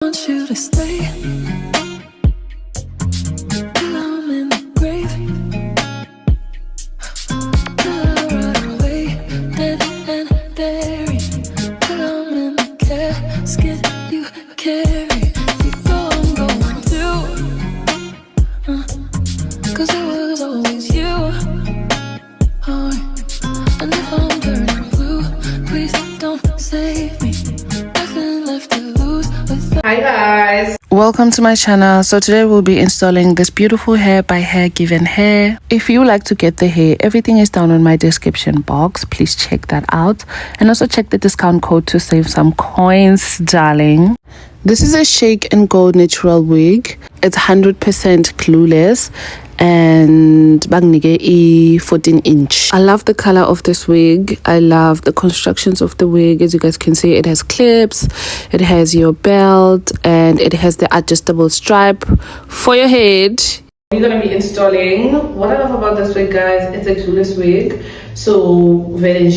want you to stay till I'm in the grave. Till I rot away, dead and buried. Till I'm in the casket you carry. You go, I'm going too. 'Cause it was always you. Oh, and if I'm turning blue, please don't save me. Nothing left to lose. Hi guys, welcome to my channel. So today we'll be installing this beautiful hair by HerGivenHair. If you like to get the hair, everything is down in my description box. Please check that out, and also check the discount code to save some coins, darling. This is a shake and gold natural wig. It's 100% clueless and bagnige 14-inch. I love the color of this wig. I love the constructions of the wig. As you guys can see, it has clips, it has your belt, and it has the adjustable stripe for your head. we're gonna be installing. What I love about this wig, guys, it's a clueless wig. So very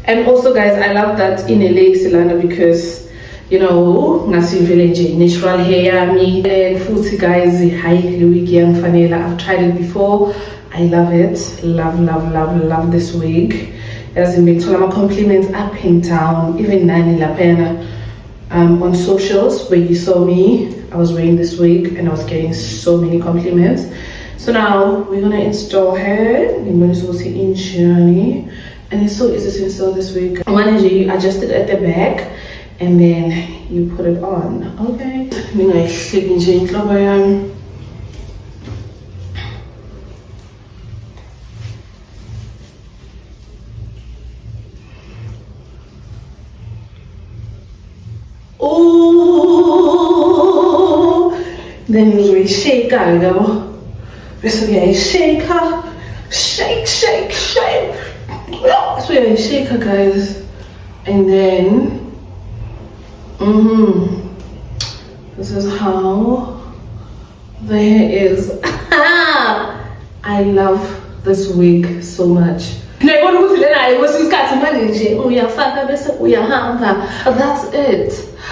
and also guys, I love that in a lace liner because you know, ngasi village natural hair me and futhi guys, highly wig young vanilla. I've tried it before. I love it. Love this wig. As in makes all my compliments up and down, even Nani Lapena on socials where you saw me. I was wearing this wig and I was getting so many compliments. So now we're gonna install her. I'm going to see in journey. And it's so easy to install this wig. One is you adjust it at the back and then you put it on. Okay. Oh, then we shake her, go. So yeah, shake her, shake. So yeah, shake her, guys, and then this is how the hair is. I love this wig so much.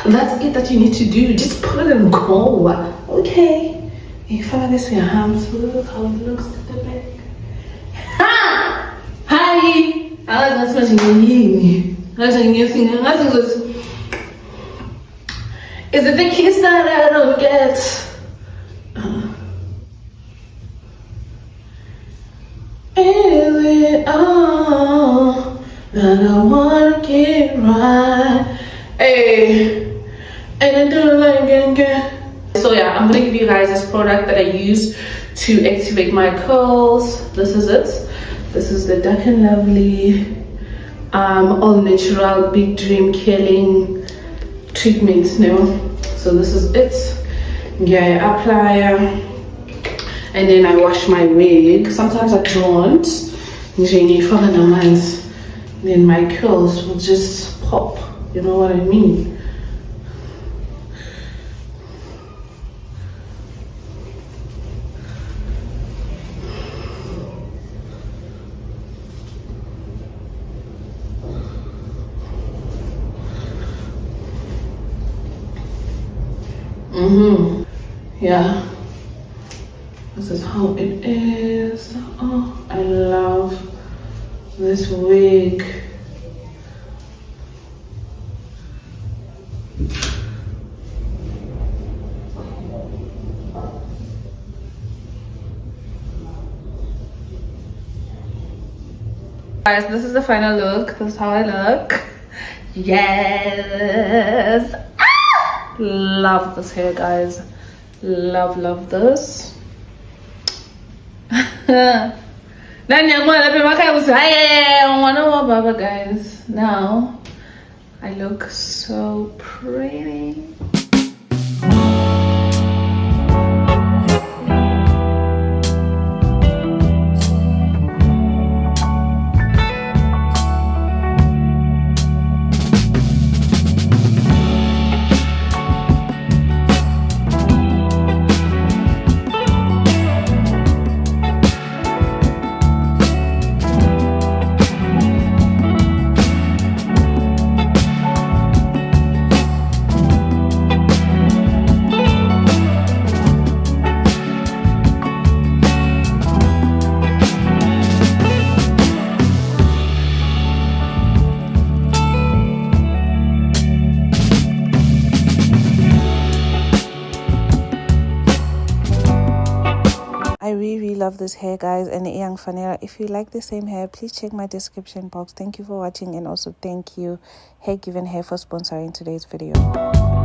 That's it that you need to do. Just put it and go. Okay. You follow this with your hands. Look how it looks at the back. Hi! I like that smashing your knee. Smashing your finger. Is it the kiss that I don't get? Is it all that I wanna get right? Hey, and I do like it. So yeah, I'm gonna give you guys this product that I use to activate my curls. This is it. This is the Dark and Lovely all natural big dream killing treatment now. So this is it. Yeah, I apply and then I wash my wig. Sometimes I don't. Then my curls will just pop. You know what I mean? Yeah, this is how it is. Oh, I love this wig. Guys, this is the final look. This is how I look. Yes. Love this hair, guys. Love this. Guys, now I look so pretty. really love this hair, guys, and iyang fanera. If you like the same hair, please check my description box. Thank you for watching, and also thank you HerGivenHair for sponsoring today's video.